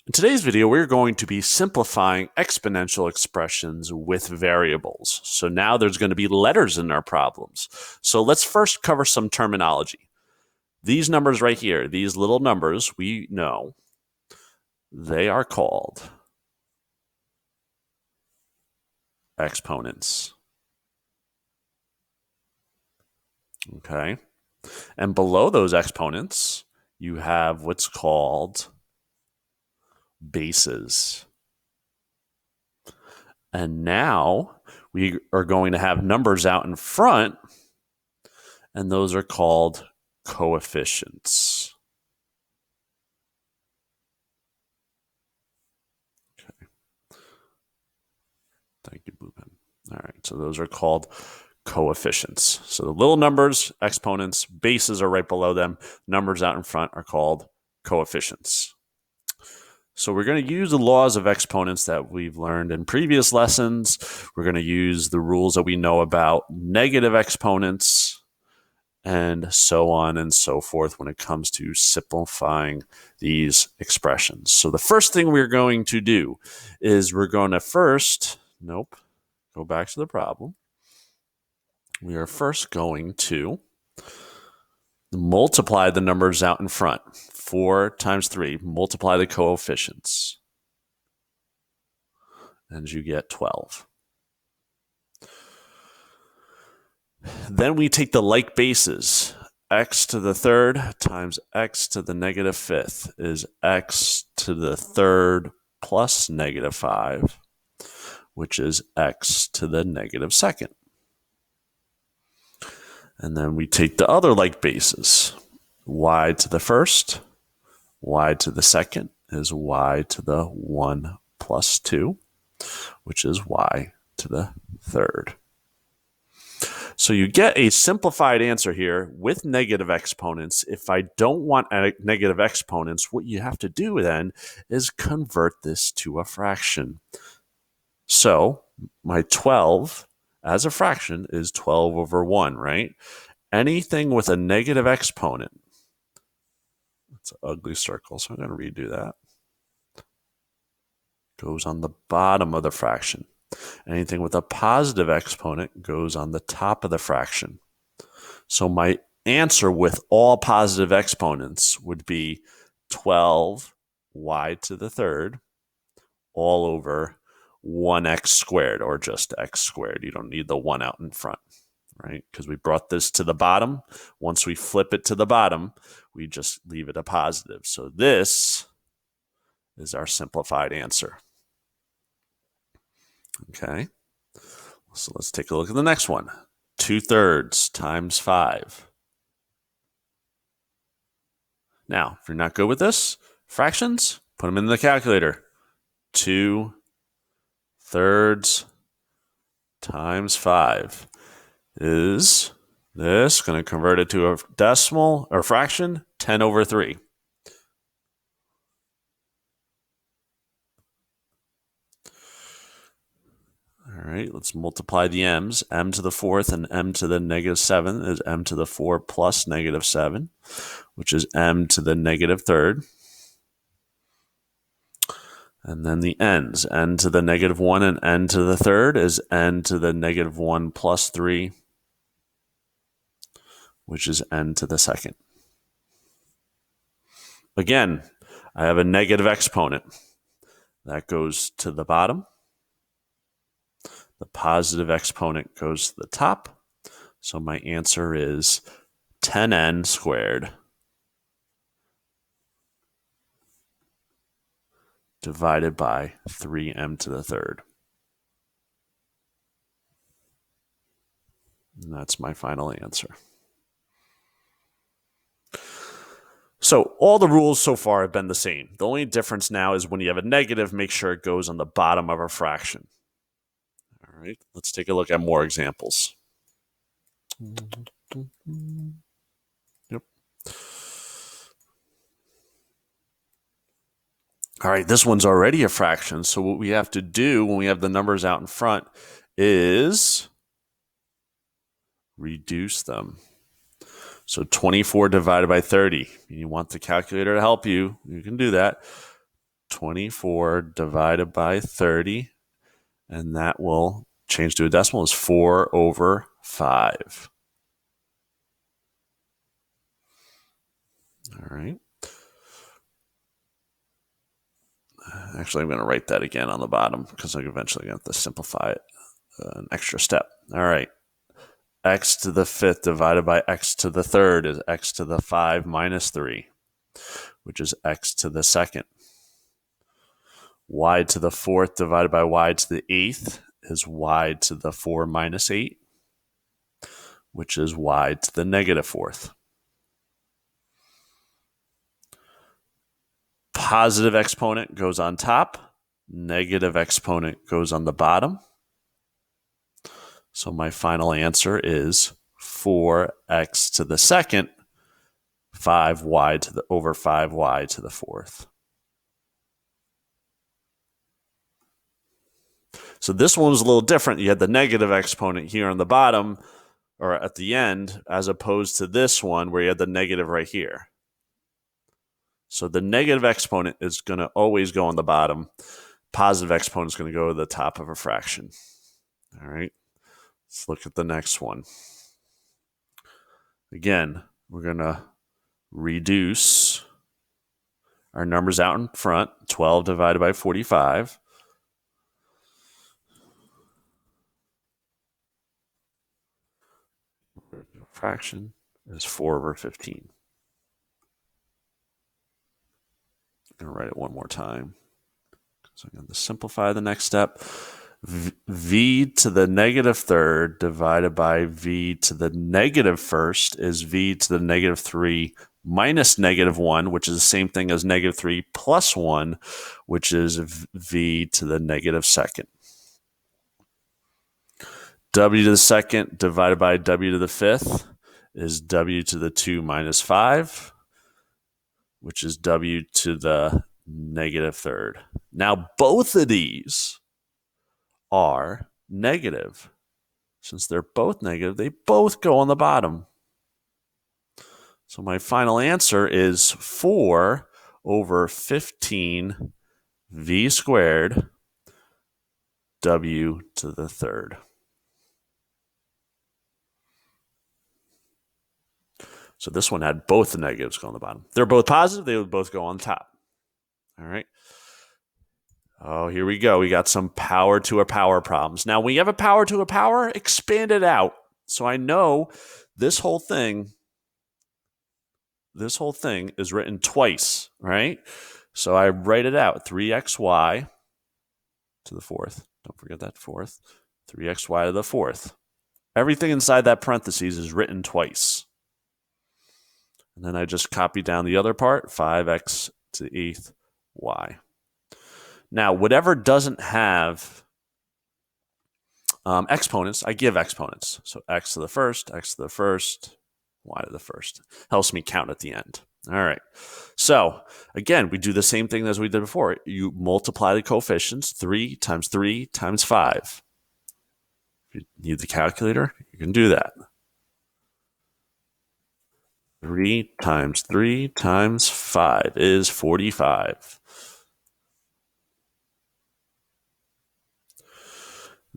In today's video, we're going to be simplifying exponential expressions with variables. So now there's going to be letters in our problems. So let's first cover some terminology. These numbers right here, these little numbers, we know they are called exponents. Okay. And below those exponents, you have what's called bases. And now we are going to have numbers out in front, and those are called coefficients. Okay. Thank you, Blue Pen. All right, so those are called coefficients. So the little numbers, exponents, bases are right below them. Numbers out in front are called coefficients. So we're going to use the laws of exponents that we've learned in previous lessons. We're going to use the rules that we know about negative exponents and so on and so forth when it comes to simplifying these expressions. So the first thing we're going to do is we're going to first, go back to the problem. We are first going to multiply the numbers out in front. 4 times 3, multiply the coefficients. And you get 12. Then we take the like bases. X to the third times x to the negative fifth is x to the third plus negative 5, which is x to the negative second. And then we take the other like bases. Y to the first, y to the second is y to the 1 plus 2, which is y to the third. So you get a simplified answer here with negative exponents. If I don't want negative exponents, what you have to do then is convert this to a fraction. So my 12 as a fraction is 12 over 1, right? Anything with a negative exponent, it's an ugly circle, so I'm going to redo that, goes on the bottom of the fraction. Anything with a positive exponent goes on the top of the fraction. So my answer with all positive exponents would be 12y to the third all over 1x squared, or just x squared. You don't need the 1 out in front, right? Because we brought this to the bottom. Once we flip it to the bottom, we just leave it a positive. So this is our simplified answer. Okay, so let's take a look at the next one. 2/3 times 5. Now, if you're not good with this, fractions, put them in the calculator. 2/3 times 5 is this, going to convert it to a decimal or fraction, 10 over 3. All right, let's multiply the m's. M to the fourth and m to the negative 7 is m to the 4 plus negative 7, which is m to the negative third. And then the n's. N to the negative 1 and n to the third is n to the negative 1 plus 3, which is n to the second. Again, I have a negative exponent. That goes to the bottom. The positive exponent goes to the top. So my answer is 10n squared divided by 3m to the third. And that's my final answer. So all the rules so far have been the same. The only difference now is when you have a negative, make sure it goes on the bottom of a fraction. All right, let's take a look at more examples. Yep. All right, this one's already a fraction. So what we have to do when we have the numbers out in front is reduce them. So 24 divided by 30. You want the calculator to help you. You can do that. 24 divided by 30, and that will change to a decimal, is 4 over 5. All right. Actually, I'm going to write that again on the bottom because I'm eventually going to have to simplify it an extra step. All right. X to the 5th divided by x to the 3rd is x to the 5 minus 3, which is x to the 2nd. Y to the 4th divided by y to the 8th is y to the 4 minus 8, which is y to the negative 4th. Positive exponent goes on top. Negative exponent goes on the bottom. So my final answer is 4x to the 2nd, 5y to the over 5y to the 4th. So this one was a little different. You had the negative exponent here on the bottom or at the end, as opposed to this one where you had the negative right here. So the negative exponent is going to always go on the bottom. Positive exponent is going to go to the top of a fraction. All right. Let's look at the next one. Again, we're going to reduce our numbers out in front. 12 divided by 45. Fraction is 4 over 15. I'm going to write it one more time. So I'm going to simplify the next step. V to the negative 3rd divided by v to the negative 1st is v to the negative 3 minus negative 1, which is the same thing as negative 3 plus 1, which is v to the negative 2nd. W to the 2nd divided by w to the 5th is w to the 2 minus 5, which is w to the negative 3rd. Now, both of these are negative. Since they're both negative, they both go on the bottom. So my final answer is 4 over 15 v squared w to the 3rd. So this one had both the negatives go on the bottom. They're both positive. They would both go on top. All right. Oh, here we go. We got some power to a power problems. Now, when you have a power to a power, expand it out. So I know this whole thing is written twice, right? So I write it out. 3xy to the 4th. Don't forget that 4th. 3xy to the 4th. Everything inside that parentheses is written twice. And then I just copy down the other part, 5x to the 8th y. Now, whatever doesn't have exponents, I give exponents. So x to the 1st, x to the 1st, y to the 1st. Helps me count at the end. All right. So, again, we do the same thing as we did before. You multiply the coefficients, 3 times 3 times 5. If you need the calculator, you can do that. 3 times 3 times 5 is 45.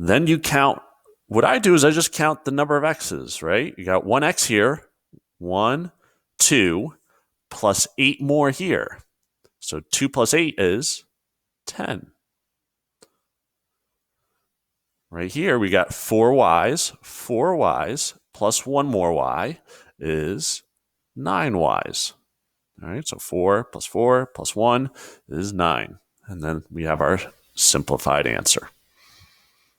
Then you count. What I do is I just count the number of x's, right? You got 1x here, 1, 2, plus 8 more here. So 2 plus 8 is 10. Right here, we got 4 y's. 4 y's plus 1 more y is 9 y's. All right, so 4 plus 1 is 9. And then we have our simplified answer.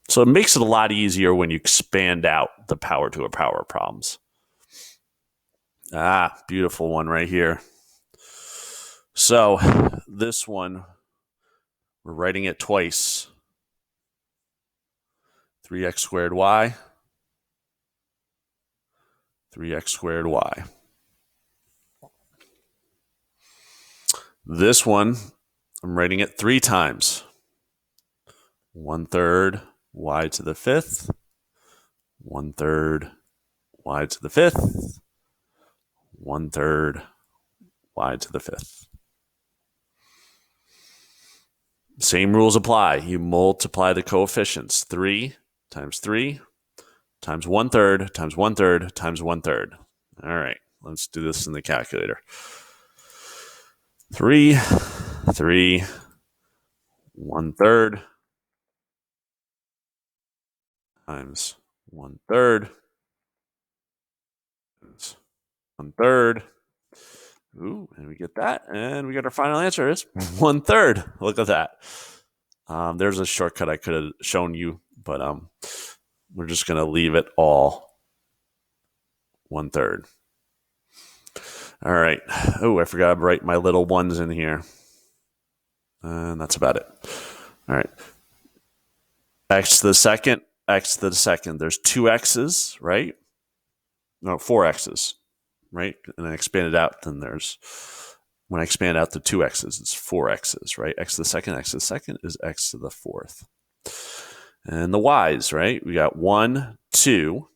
So it makes it a lot easier when you expand out the power to a power problems. Beautiful one right here. So this one, we're writing it twice. 3x squared y, 3x squared y. This one, I'm writing it 3 times. 1/3 y to the 5th, 1/3 y to the 5th, 1/3 y to the 5th. Same rules apply. You multiply the coefficients. 3 times 3 times 1/3 times 1/3 times 1/3. All right, let's do this in the calculator. 3, 3, 1/3 times 1/3 times 1/3. Ooh, and we get that, and we get our final answer is 1/3. Look at that. There's a shortcut I could have shown you, but we're just going to leave it all 1/3. All right. Oh, I forgot to write my little ones in here. And that's about it. All right. X to the second, X to the second. There's 2 X's, right? No, 4 X's, right? And I expand it out, then there's, when I expand out to 2 X's, it's 4 X's, right? X to the second is X to the fourth. And the Y's, right? We got 1, 2,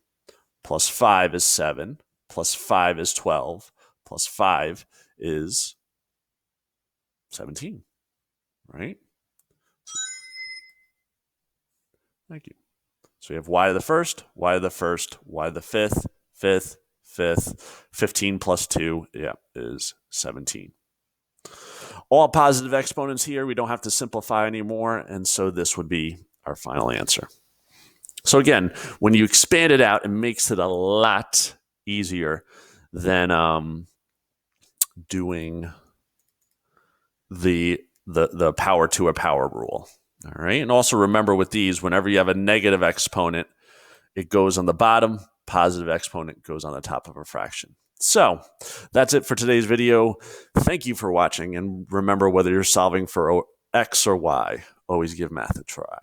plus 5 is 7, plus 5 is 12, plus 5 is 17, right? Thank you. So we have y to the first, y to the first, y to the fifth, fifth, fifth, 15 plus 2, is 17. All positive exponents here. We don't have to simplify anymore, and so this would be our final answer. So again, when you expand it out, it makes it a lot easier than doing the power to a power rule. All right. And also remember with these, whenever you have a negative exponent, it goes on the bottom, positive exponent goes on the top of a fraction. So that's it for today's video. Thank you for watching. And remember, whether you're solving for X or Y, always give math a try.